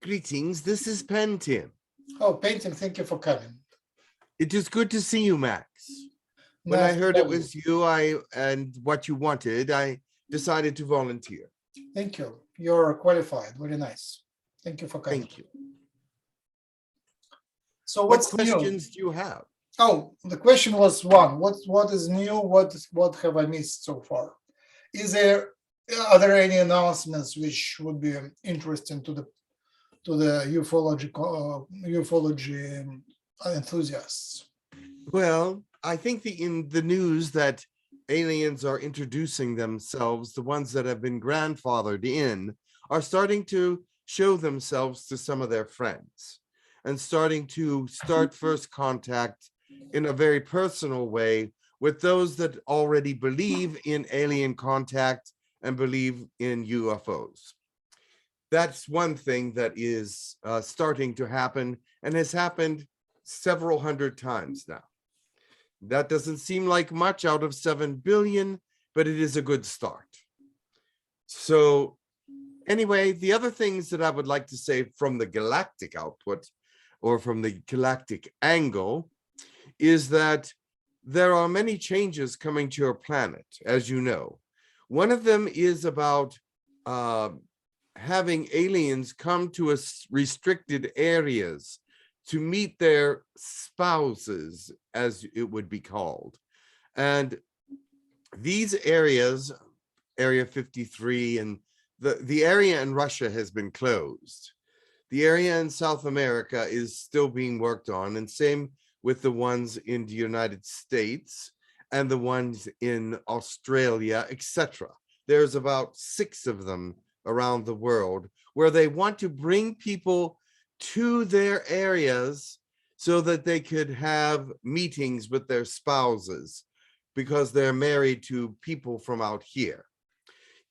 Greetings, this is Pentim. Oh, Pentim, thank you for coming. It is good to see you, Max. When I Nice to heard it know you. was you and what you wanted, I decided to volunteer. Thank you. You're qualified. Very nice. Thank you for coming. Thank you. So What what's new? questions do you have? Oh, the question was one. What is new? What have I missed so far? Are there any announcements which would be interesting to the ufology enthusiasts? Well, I think in the news that aliens are introducing themselves, the ones that have been grandfathered in, are starting to show themselves to some of their friends and starting to start first contact in a very personal way with those that already believe in alien contact and believe in UFOs. That's one thing that is starting to happen and has happened several hundred times now. That doesn't seem like much out of 7 billion, but it is a good start. So anyway, the other things that I would like to say from the galactic output or from the galactic angle is that there are many changes coming to your planet, as you know. One of them is about having aliens come to restricted areas to meet their spouses, as it would be called. And these areas, Area 53, and the area in Russia has been closed. The area in South America is still being worked on, and same with the ones in the United States and the ones in Australia, etc. There's about 6 of them around the world where they want to bring people to their areas so that they could have meetings with their spouses because they're married to people from out here.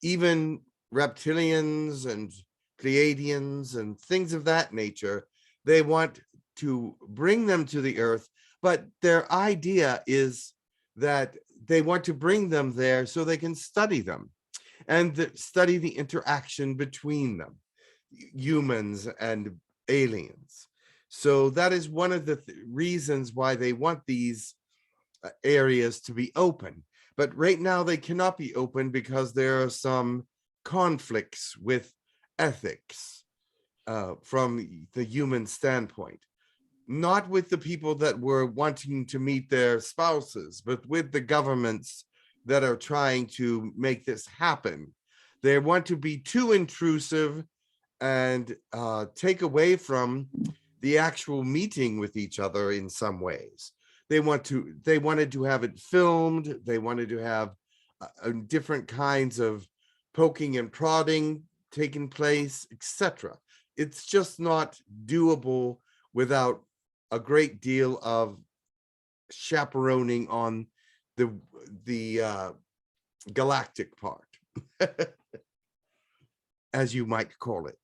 Even reptilians and Pleiadians and things of that nature, they want to bring them to the earth, but their idea is that they want to bring them there so they can study them and study the interaction between them, humans and aliens. So that is one of the reasons why they want these areas to be open. But right now they cannot be open because there are some conflicts with ethics from the human standpoint. Not with the people that were wanting to meet their spouses, but with the governments that are trying to make this happen. They want to be too intrusive and take away from the actual meeting with each other in some ways. They wanted to have it filmed. They wanted to have different kinds of poking and prodding taking place, etc. It's just not doable without a great deal of chaperoning on the galactic part, as you might call it.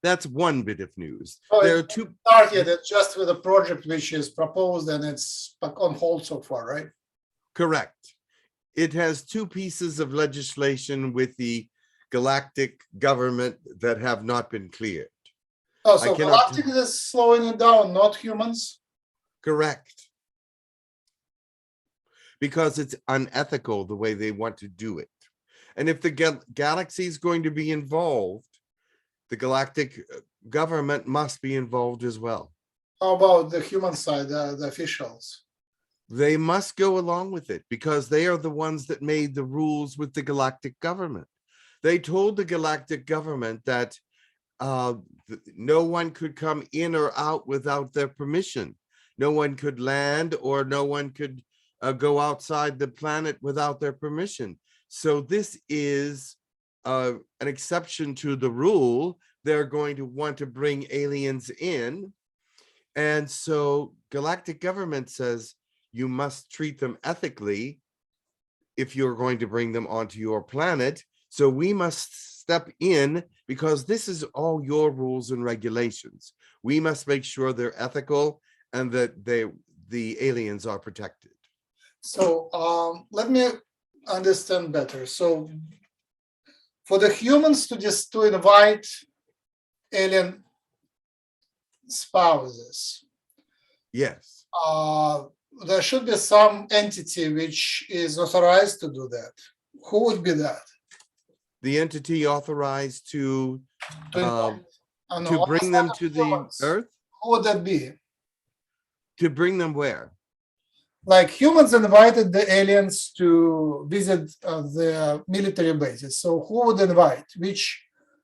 That's one bit of news. Oh, there are two. Started it's just with a project which is proposed and it's on hold so far, right? Correct. It has 2 pieces of legislation with the galactic government that have not been cleared. Oh, so galactic is slowing it down, not humans? Correct. Because it's unethical the way they want to do it. And if the galaxy is going to be involved, the galactic government must be involved as well. How about the human side, the officials? They must go along with it because they are the ones that made the rules with the galactic government. They told the galactic government that no one could come in or out without their permission. No one could land or no one could go outside the planet without their permission. So this is an exception to the rule. They're going to want to bring aliens in. And so galactic government says you must treat them ethically if you're going to bring them onto your planet. So we must step in because this is all your rules and regulations. We must make sure they're ethical and that the aliens are protected. So let me understand better. So for the humans to invite alien spouses, Yes. there should be some entity which is authorized to do that. Who would be that? The entity authorized to To invite, I don't to know, bring outside them of to the humans, earth, who would that be? to bring them where? Like humans invited the aliens to visit the military bases. So who would invite? Which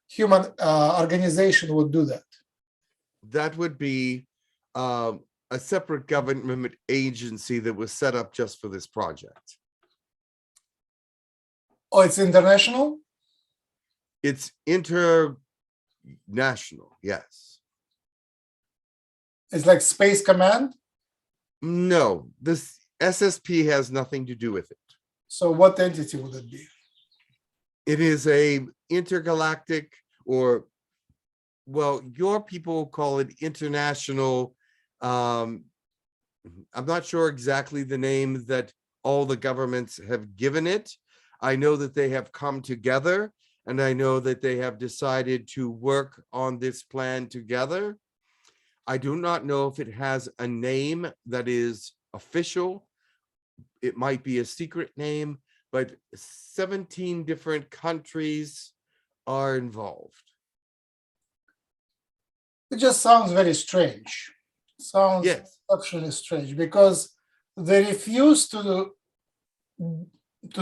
human organization would do that? That would be a separate government agency that was set up just for this project. Oh, it's international? It's international, yes. It's like Space Command? No, this SSP has nothing to do with it. So what entity would it be? It is a intergalactic, or well, your people call it international. I'm not sure exactly the name that all the governments have given it. I know that they have come together, and I know that they have decided to work on this plan together. I do not know if it has a name that is official. It might be a secret name, but 17 different countries are involved. It just sounds very strange. Sounds Yes, exceptionally strange because they refuse to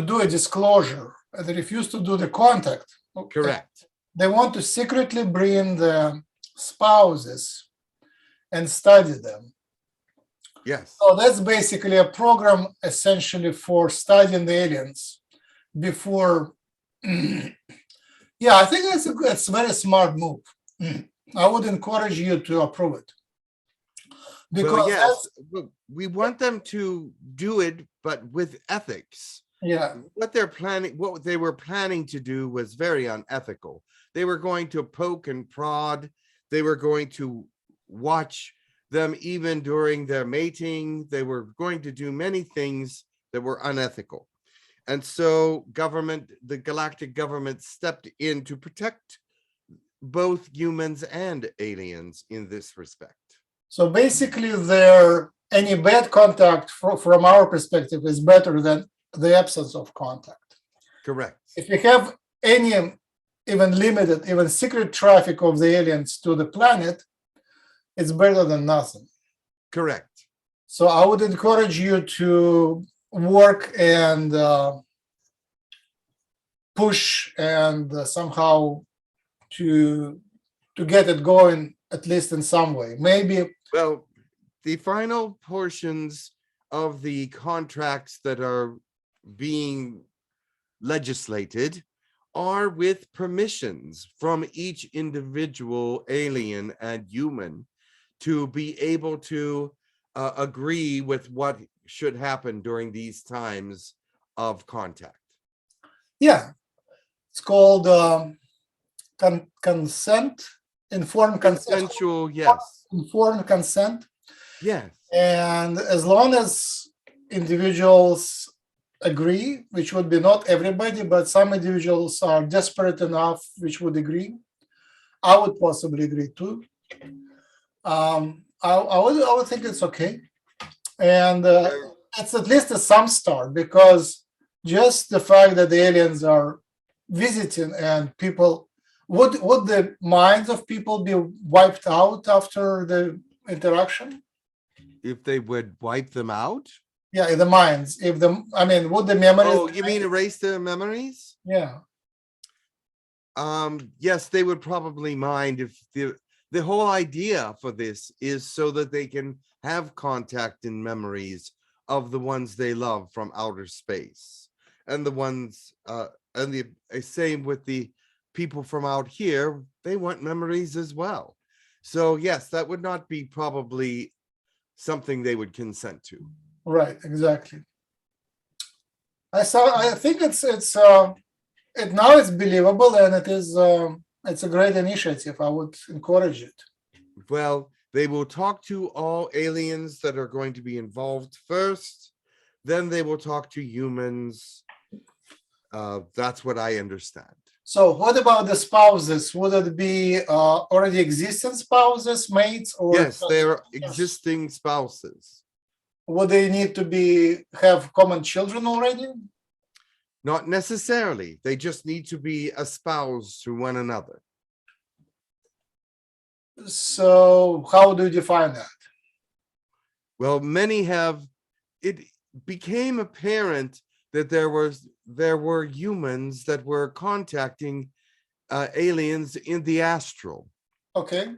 do a disclosure. They refuse to do the contact. correct. They want to secretly bring the spouses and study them. Yes. So that's basically a program essentially for studying the aliens before. Yeah, I think that's a very smart move. I would encourage you to approve it. Well, Because yes, we want them to do it, but with ethics. yeah, What they were planning to do was very unethical. They were going to poke and prod. They were going to watch them even during their mating. They were going to do many things that were unethical. And so the galactic government stepped in to protect both humans and aliens in this respect. so basically any bad contact from our perspective is better than the absence of contact. Correct. If we have any even limited, even secret traffic of the aliens to the planet, it's better than nothing. Correct. So I would encourage you to work and push and somehow to get it going, at least in some way. Maybe. Well, the final portions of the contracts that are being legislated are with permissions from each individual alien and human to be able to agree with what should happen during these times of contact. Yeah, it's called consent, informed consent. Consensual, yes. Informed consent. Yes. And as long as individuals agree, which would be not everybody, but some individuals are desperate enough which would agree, I would possibly agree too. I would think it's okay. And it's at least some start, because just the fact that the aliens are visiting and people, would the minds of people be wiped out after the interaction? If they would wipe them out? Yeah, in the minds. Would the memories? Oh, you mean erase their memories? Yeah. Yes, they would probably mind. If the whole idea for this is so that they can have contact and memories of the ones they love from outer space, and the ones and the same with the people from out here. They want memories as well. So yes, that would not be probably something they would consent to. Right, exactly. I think it now it's believable, and it is it's a great initiative. I would encourage it. Well, they will talk to all aliens that are going to be involved first. Then they will talk to humans. That's what I understand. So what about the spouses? Would it be already existing spouses, mates, or Yes, they're existing spouses. would they need to have common children already? Not necessarily. They just need to be espoused to one another. So how do you define that? Well, many have. It became apparent that there were humans that were contacting aliens in the astral. Okay.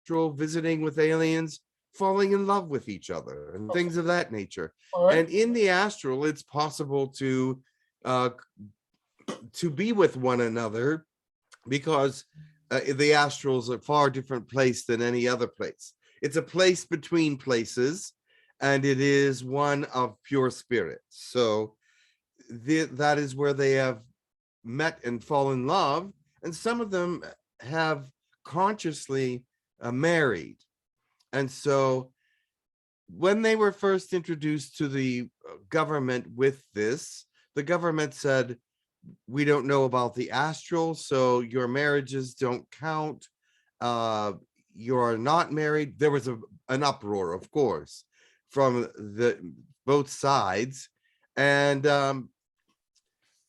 Visiting with aliens, falling in love with each other, and things of that nature. All right. And in the astral, it's possible to be with one another because the astral is a far different place than any other place. It's a place between places, and it is one of pure spirit. So that is where they have met and fall in love, and some of them have consciously married. And so when they were first introduced to the government with this, the government said, we don't know about the astral, so your marriages don't count. You're not married. There was an uproar, of course, from both sides. And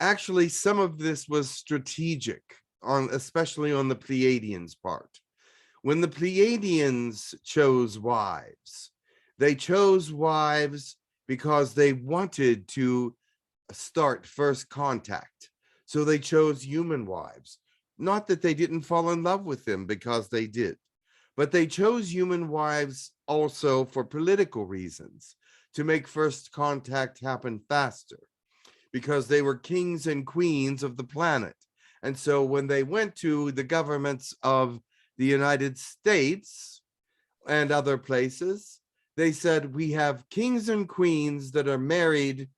actually, some of this was strategic, especially on the Pleiadians' part. When the Pleiadians chose wives, they chose wives because they wanted to start first contact. So they chose human wives. Not that they didn't fall in love with them, because they did. But they chose human wives also for political reasons, to make first contact happen faster, because they were kings and queens of the planet. And so when they went to the governments of the United States and other places, they said, we have kings and queens that are married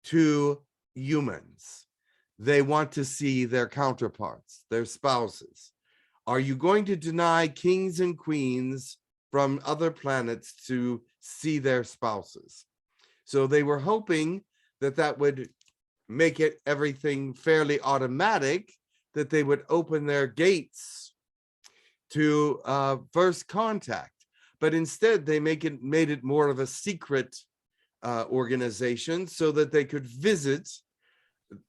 to humans. They want to see their counterparts, their spouses. Are you going to deny kings and queens from other planets to see their spouses? So they were hoping that that would make it everything fairly automatic, that they would open their gates to first contact. But instead, they made it more of a secret organization, so that they could visit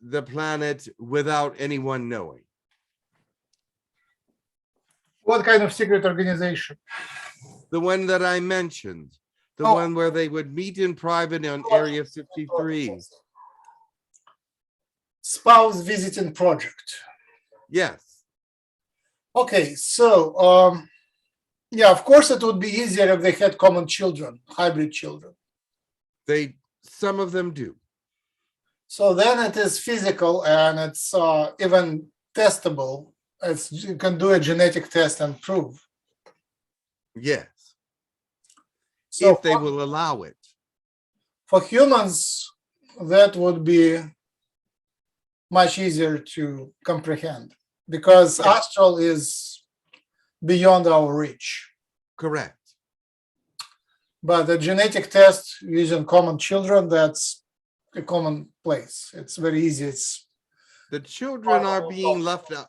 the planet without anyone knowing. What kind of secret organization? The one that I mentioned, the one where they would meet in private on Area 53. Spouse visiting project. Yes. Okay, so yeah, of course it would be easier if they had common children, hybrid children. Some of them do. So then it is physical, and it's even testable. You can do a genetic test and prove. Yes. So if they will allow it. For humans, that would be much easier to comprehend, because Astral is beyond our reach. Correct. But the genetic test using common children, that's a common place. It's very easy. The children are being left out.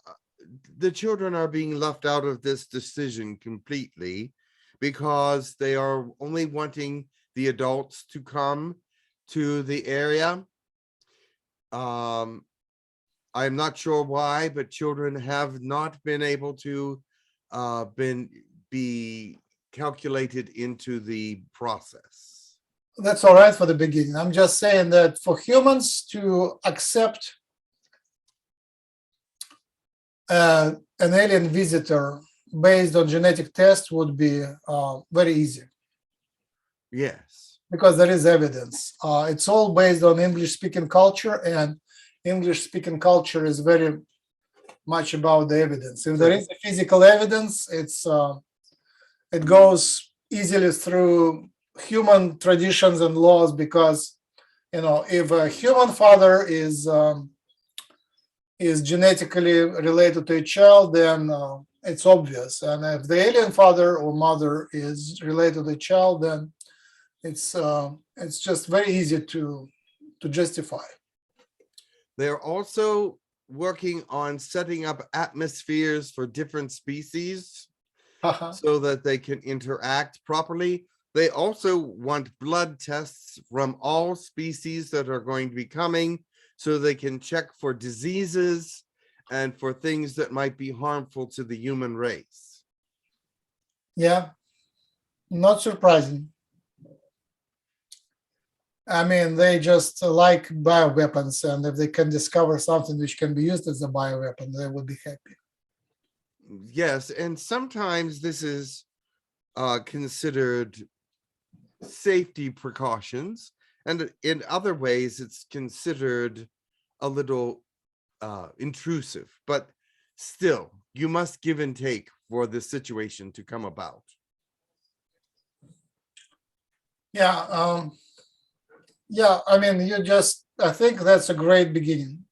The children are being left out of this decision completely, because they are only wanting the adults to come to the area. I'm not sure why, but children have not been able to be calculated into the process. That's all right for the beginning. I'm just saying that for humans to accept an alien visitor based on genetic test would be very easy. Yes. Because there is evidence. It's all based on English-speaking culture, and English-speaking culture is very much about the evidence. If there is a physical evidence, it goes easily through human traditions and laws, because if a human father is genetically related to a child, then it's obvious. And if the alien father or mother is related to a child, then it's just very easy to justify. They're also working on setting up atmospheres for different species Uh-huh. so that they can interact properly. They also want blood tests from all species that are going to be coming so they can check for diseases and for things that might be harmful to the human race. Yeah, not surprising. I mean, they just like bioweapons, and if they can discover something which can be used as a bioweapon, they would be happy. Yes, and sometimes this is considered safety precautions, and in other ways it's considered a little intrusive, but still you must give and take for the situation to come about. Yeah, yeah. I mean, I think that's a great beginning.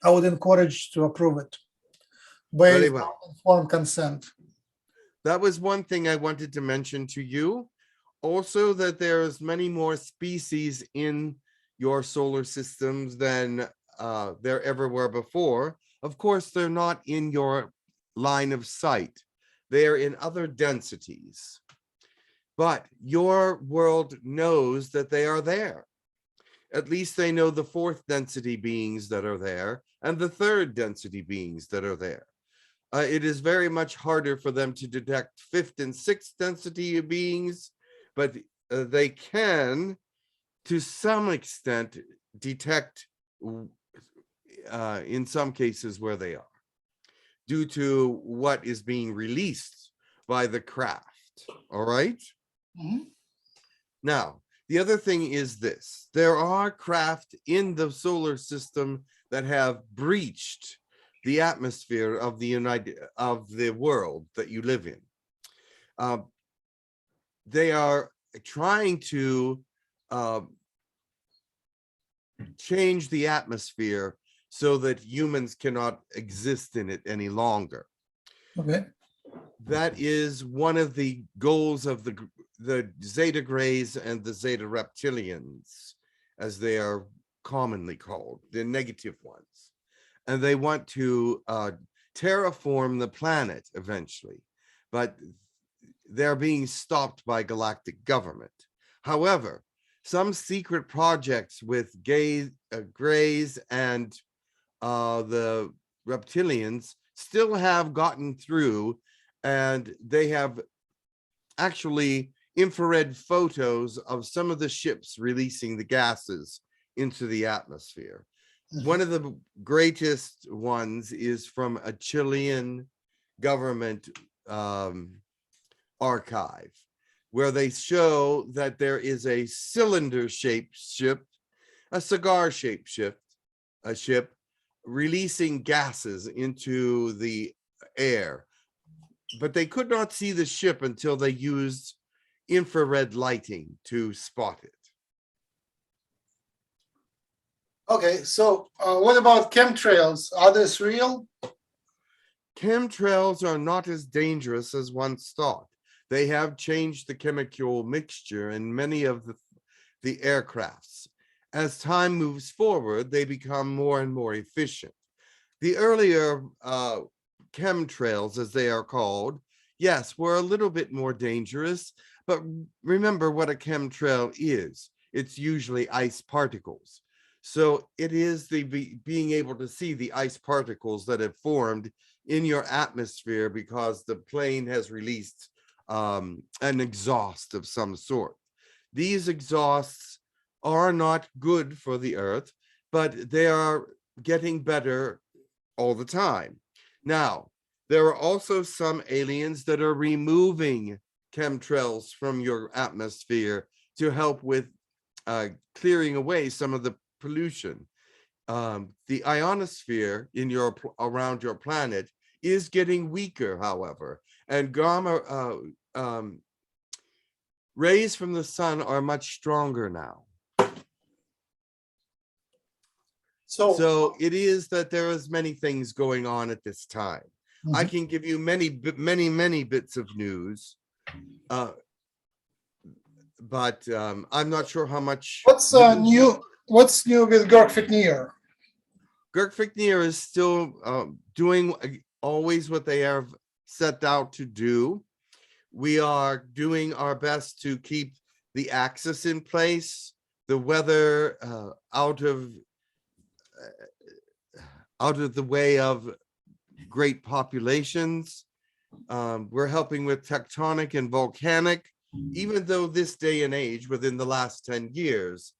I would encourage to approve it Very based well. on informed consent. That was one thing I wanted to mention to you. Also, that there's many more species in your solar systems than there ever were before. Of course, they're not in your line of sight. They're in other densities. But your world knows that they are there. At least they know the fourth density beings that are there and the third density beings that are there. It is very much harder for them to detect fifth and sixth density beings, but they can, to some extent, detect in some cases where they are, due to what is being released by the craft. All right? Mhm. Now, the other thing is this. There are craft in the solar system that have breached the atmosphere of the world that you live in. They are trying to change the atmosphere so that humans cannot exist in it any longer. Okay. That is one of the goals of the Zeta Greys and the Zeta Reptilians, as they are commonly called, the negative ones. And they want to terraform the planet eventually, but they're being stopped by galactic government. However, some secret projects with Greys and the Reptilians still have gotten through, and they have actually infrared photos of some of the ships releasing the gases into the atmosphere. One of the greatest ones is from a Chilean government archive, where they show that there is a cylinder-shaped ship, a cigar-shaped ship, releasing gases into the air. But they could not see the ship until they used infrared lighting to spot it. Okay, so what about chemtrails? Are these real? Chemtrails are not as dangerous as once thought. They have changed the chemical mixture in many of the aircrafts. As time moves forward, they become more and more efficient. The earlier chemtrails, as they are called, yes, were a little bit more dangerous, but remember what a chemtrail is. It's usually ice particles. So it is the being able to see the ice particles that have formed in your atmosphere because the plane has released an exhaust of some sort. These exhausts are not good for the Earth, but they are getting better all the time. Now, there are also some aliens that are removing chemtrails from your atmosphere to help with clearing away some of the pollution. The ionosphere in around your planet is getting weaker, however, and gamma rays from the sun are much stronger now. So it is that there is many things going on at this time. I can give you many bits of news, but I'm not sure how much. What's new with Gorkfitnir? Gerkfiknir is still doing always what they have set out to do. We are doing our best to keep the axis in place, the weather out of the way of great populations. We're helping with tectonic and volcanic, even though this day and age, within the last 10 years,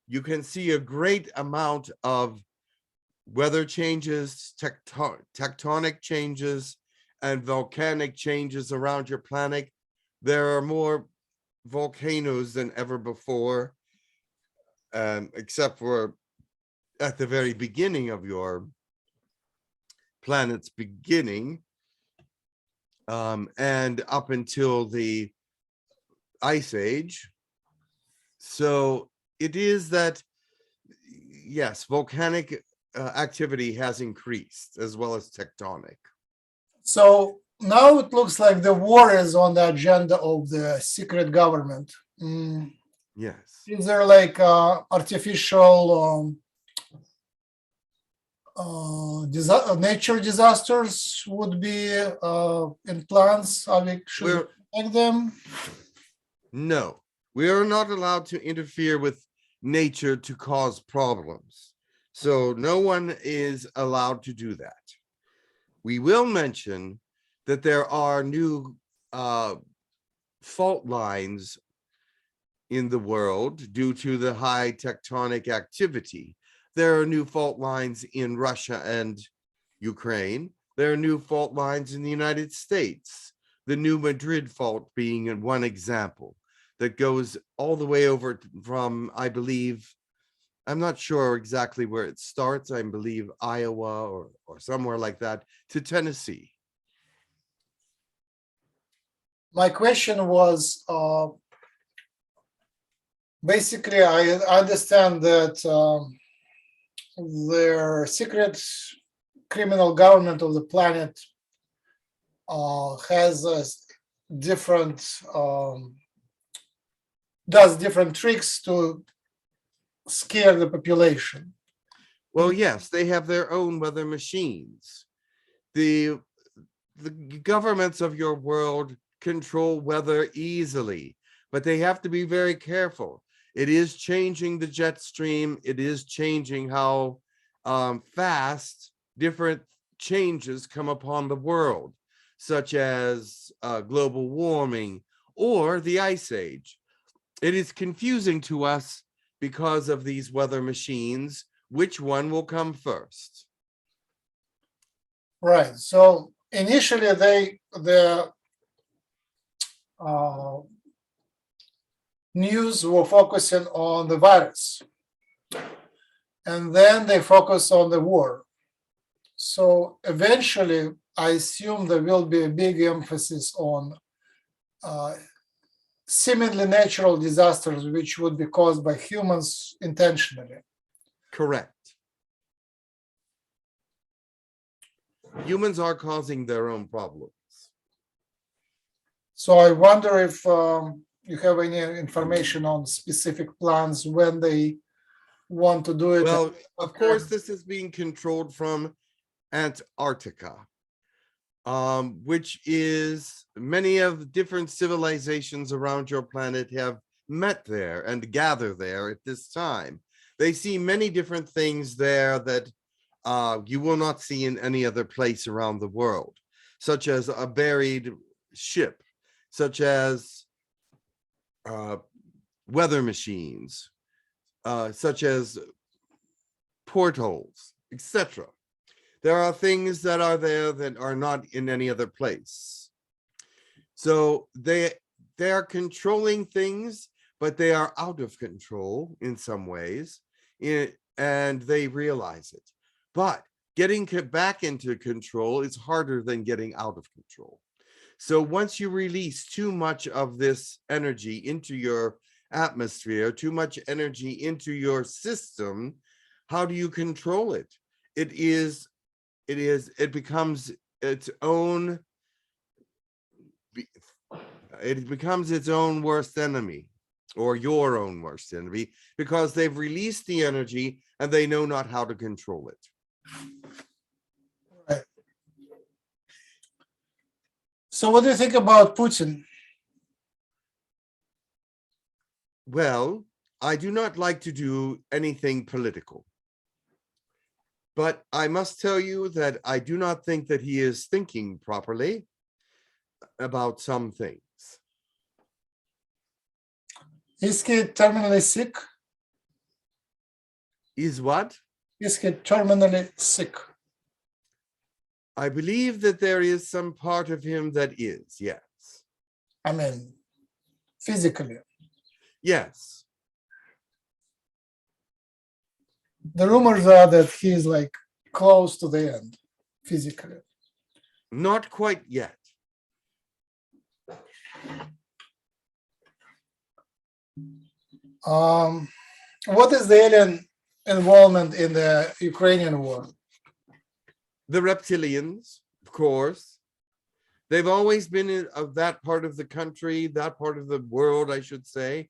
you can see a great amount of weather changes, tectonic changes, and volcanic changes around your planet. There are more volcanoes than ever before, except for at the very beginning of your planet's beginning, and up until the Ice Age. So it is that, yes, volcanic activity has increased as well as tectonic. So now it looks like the war is on the agenda of the secret government. Yes. Is there like artificial nature disasters would be in plans? Should we expect them? No, we are not allowed to interfere with nature to cause problems. So no one is allowed to do that. We will mention that there are new fault lines in the world due to the high tectonic activity. There are new fault lines in Russia and Ukraine. There are new fault lines in the United States. The New Madrid fault being one example that goes all the way over from, I believe, I'm not sure exactly where it starts. I believe Iowa or somewhere like that to Tennessee. My question was, basically, I understand that their secret criminal government of the planet has a different, does different tricks to scare the population. Well, yes, they have their own weather machines. The governments of your world control weather easily, but they have to be very careful. It is changing the jet stream. It is changing how fast different changes come upon the world, such as global warming or the Ice Age. It is confusing to us because of these weather machines, which one will come first. Right. So initially, the news were focusing on the virus, and then they focus on the war. So eventually, I assume there will be a big emphasis on seemingly natural disasters, which would be caused by humans intentionally. Correct. Humans are causing their own problems. So I wonder if you have any information on specific plans when they want to do it. Well, of course, this is being controlled from Antarctica, which is many of the different civilizations around your planet have met there and gather there at this time. They see many different things there that you will not see in any other place around the world, such as a buried ship, such as weather machines, such as portholes, etc. There are things that are there that are not in any other place. So they are controlling things, but they are out of control in some ways, and they realize it. But getting back into control is harder than getting out of control. So once you release too much of this energy into your atmosphere, too much energy into your system, how do you control it? It becomes its own worst enemy, or your own worst enemy, because they've released the energy and they know not how to control it. Right. So what do you think about Putin? Well, I do not like to do anything political. But I must tell you that I do not think that he is thinking properly about some things. Is he terminally sick? Is what? Is he terminally sick? I believe that there is some part of him that is, yes. I mean, physically. Yes. The rumors are that he's like close to the end physically. Not quite yet. What is the alien involvement in the Ukrainian war? The reptilians, of course. They've always been of that part of the country, that part of the world, I should say.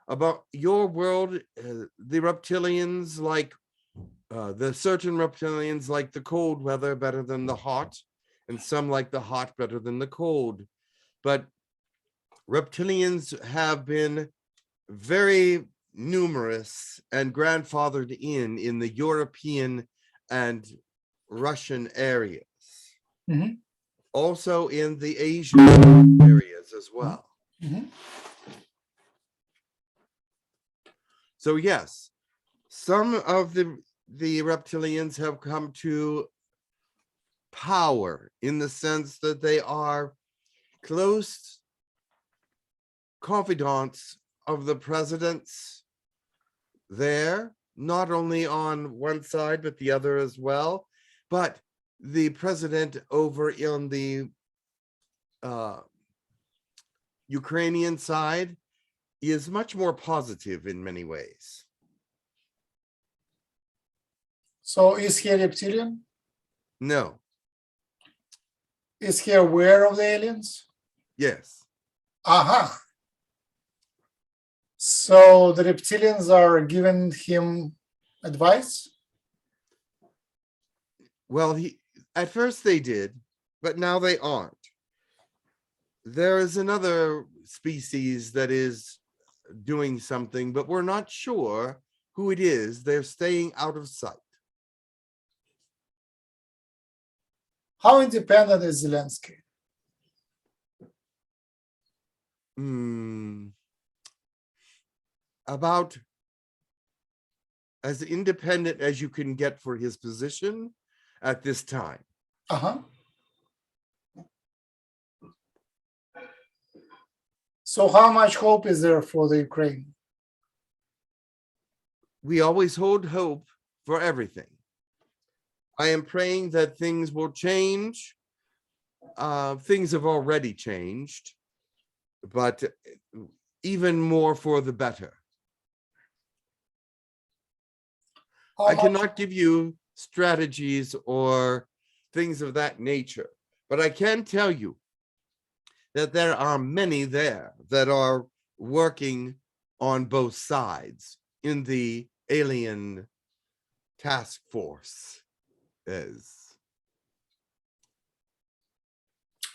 About your world, the reptilians like the certain reptilians like the cold weather better than the hot, and some like the hot better than the cold. But reptilians have been very numerous and grandfathered in the European and Russian areas. Mhm. Also in the Asian areas as well. Mhm. So yes, some of the reptilians have come to power in the sense that they are close confidants of the presidents there, not only on one side, but the other as well. But the president over in the Ukrainian side is much more positive in many ways. So is he a reptilian? No, Is he aware of the aliens? yes. Aha. So the reptilians are giving him advice? Well, at first they did, but now they aren't. There is another species that is doing something, but we're not sure who it is. They're staying out of sight. How independent is Zelensky? About as independent as you can get for his position at this time. Uh-huh. So how much hope is there for the Ukraine? We always hold hope for everything. I am praying that things will change. Things have already changed, but even more for the better. I cannot give you strategies or things of that nature, but I can tell you that there are many there that are working on both sides in the alien task force.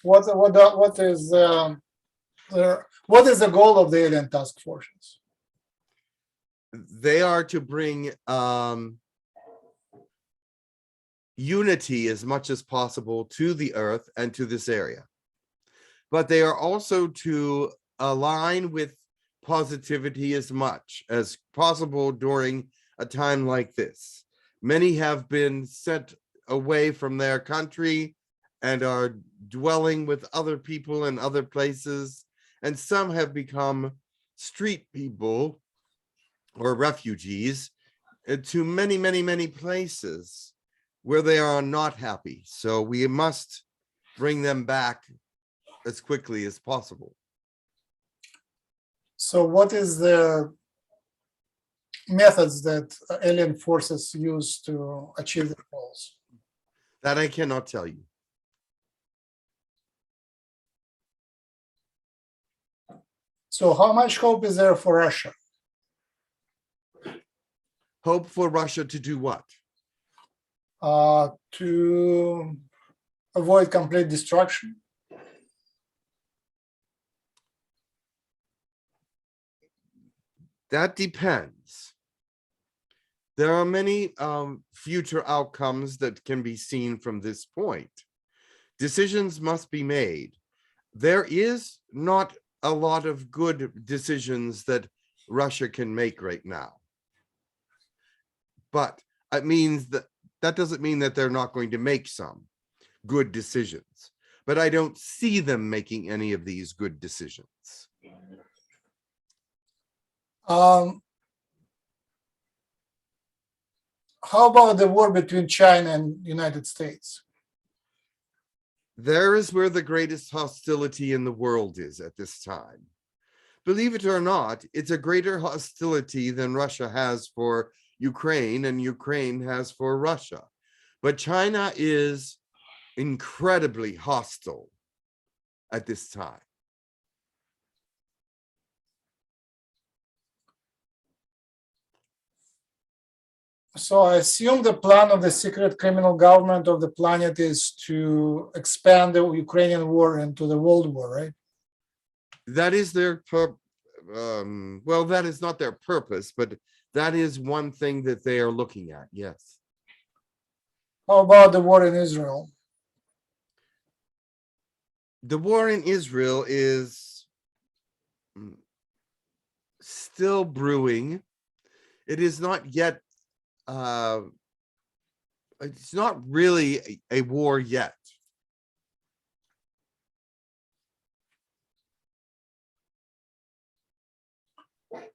What is the goal of the alien task forces? They are to bring unity as much as possible to the earth and to this area. But they are also to align with positivity as much as possible during a time like this. Many have been sent away from their country and are dwelling with other people in other places, and some have become street people or refugees to many, many, many places where they are not happy. So we must bring them back as quickly as possible. So what is the methods that alien forces use to achieve their goals? That I cannot tell you. So how much hope is there for Russia? Hope for Russia to do what? to avoid complete destruction? That depends. There are many future outcomes that can be seen from this point. Decisions must be made. There is not a lot of good decisions that Russia can make right now. But it means that doesn't mean that they're not going to make some good decisions. But I don't see them making any of these good decisions. How about the war between China and United States? There is where the greatest hostility in the world is at this time. Believe it or not, it's a greater hostility than Russia has for Ukraine and Ukraine has for Russia. But China is incredibly hostile at this time. So I assume the plan of the secret criminal government of the planet is to expand the Ukrainian war into the world war, right? That is their well, that is not their purpose, but that is one thing that they are looking at. Yes. How about the war in Israel? The war in Israel is still brewing. It is not yet it's not really a war yet.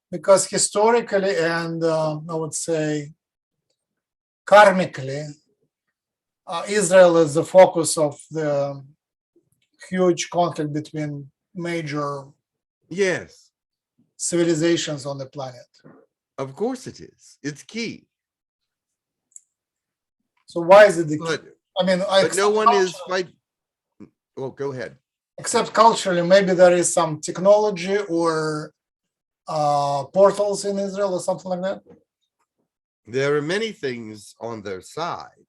Because historically and I would say karmically, Israel is the focus of the huge conflict between major Yes, civilizations on the planet. of course it is. It's key. So why is it the key? But, I mean, but no one is fighting. Well, go ahead. Except culturally, maybe there is some technology or portals in Israel or something like that. There are many things on their side,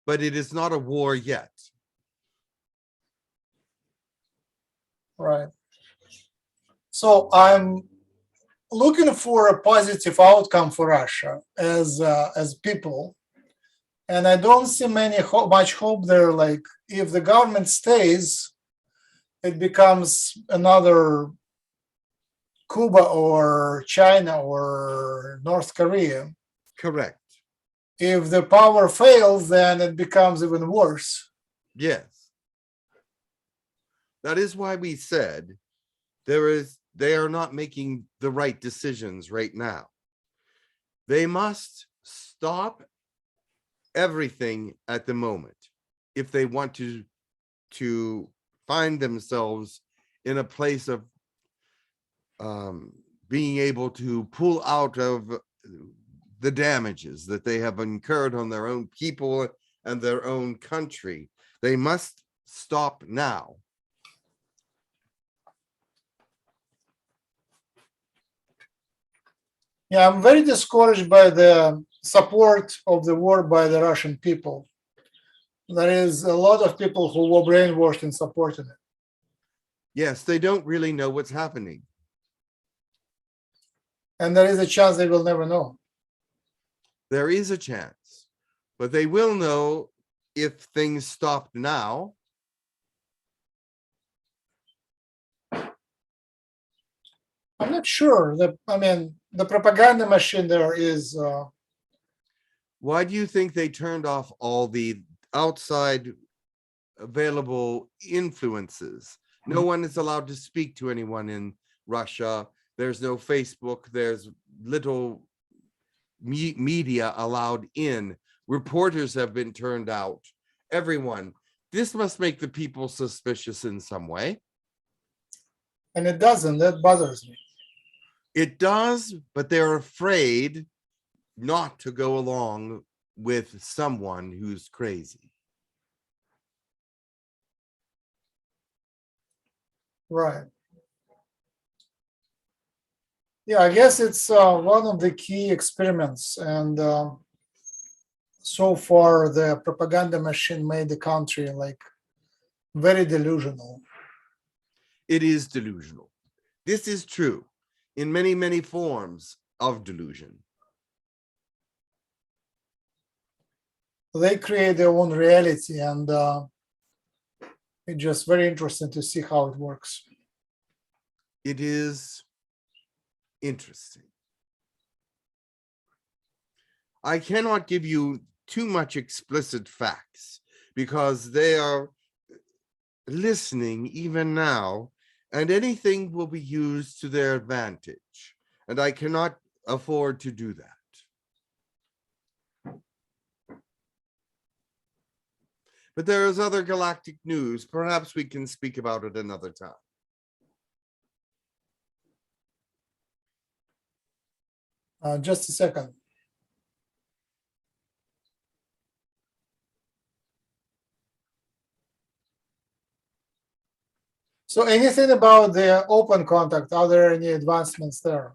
but it is not a war yet. Right. So I'm looking for a positive outcome for Russia as people, and I don't see much hope there. Like if the government stays, it becomes another Cuba or China or North Korea. Correct. If the power fails, then it becomes even worse. Yes. That is why we said they are not making the right decisions right now. They must stop everything at the moment if they want to find themselves in a place of being able to pull out of the damages that they have incurred on their own people and their own country. They must stop now. Yeah, I'm very discouraged by the support of the war by the Russian people. There is a lot of people who were brainwashed in supporting it. Yes, they don't really know what's happening. And there is a chance they will never know. There is a chance, but they will know if things stop now. I'm not sure. I mean, the propaganda machine there is. Why do you think they turned off all the outside available influences? No one is allowed to speak to anyone in Russia. There's no Facebook. There's little media allowed in. Reporters have been turned out. Everyone. This must make the people suspicious in some way. And it doesn't. That bothers me. It does, but they're afraid not to go along with someone who's crazy. Right. Yeah, I guess it's one of the key experiments, and so far the propaganda machine made the country like very delusional. It is delusional. This is true in many, many forms of delusion. They create their own reality, and it's just very interesting to see how it works. It is interesting. I cannot give you too much explicit facts because they are listening even now, and anything will be used to their advantage. And I cannot afford to do that. But there is other galactic news. Perhaps we can speak about it another time. Just a second. So anything about the open contact? Are there any advancements there?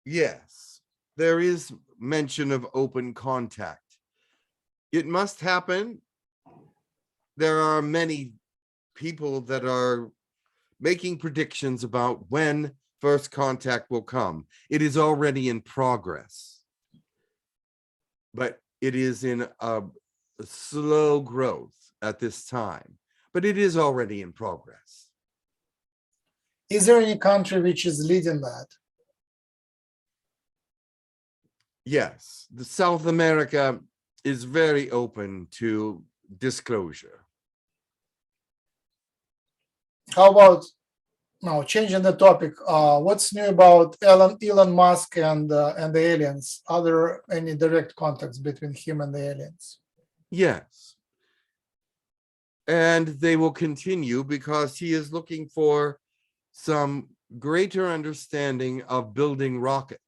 Yes, there is mention of open contact. It must happen. There are many people that are making predictions about when first contact will come. It is already in progress, but it is in a slow growth at this time, but it is already in progress. Is there any country which is leading that? Yes, the South America is very open to disclosure. How about now changing the topic? What's new about Elon Musk and the aliens? Are there any direct contacts between him and the aliens? Yes. And they will continue because he is looking for some greater understanding of building rockets.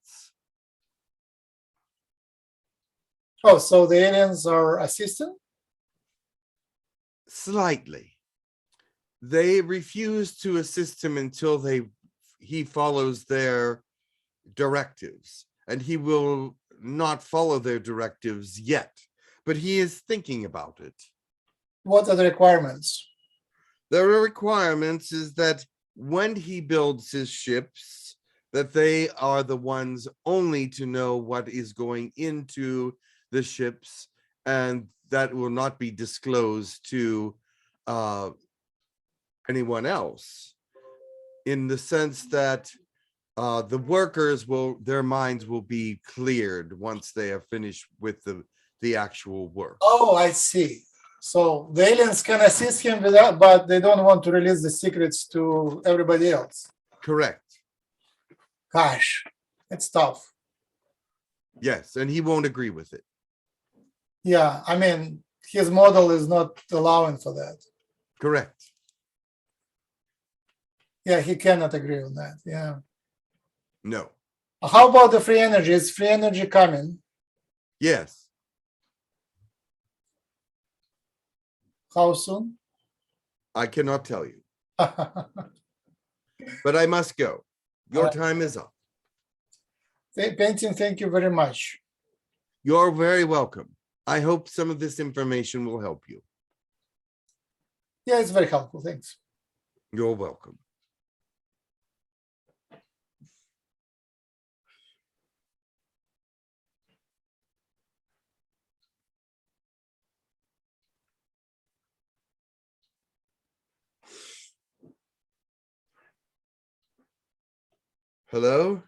Oh, so the aliens are assisting? Slightly. They refuse to assist him until he follows their directives, and he will not follow their directives yet, but he is thinking about it. What are the requirements? The requirements is that when he builds his ships, that they are the ones only to know what is going into the ships, and that will not be disclosed to anyone else, in the sense that the workers their minds will be cleared once they are finished with the actual work. Oh, I see. So the aliens can assist him with that, but they don't want to release the secrets to everybody else. Correct. Gosh, it's tough. Yes, and he won't agree with it. Yeah, I mean, his model is not allowing for that. Correct. Yeah, he cannot agree on that. Yeah. No. How about the free energy? Is free energy coming? Yes. How soon? I cannot tell you, but I must go. Your time is up. Pentim, thank you very much. You're very welcome. I hope some of this information will help you. Yeah, it's very helpful. Thanks. You're welcome. Hello?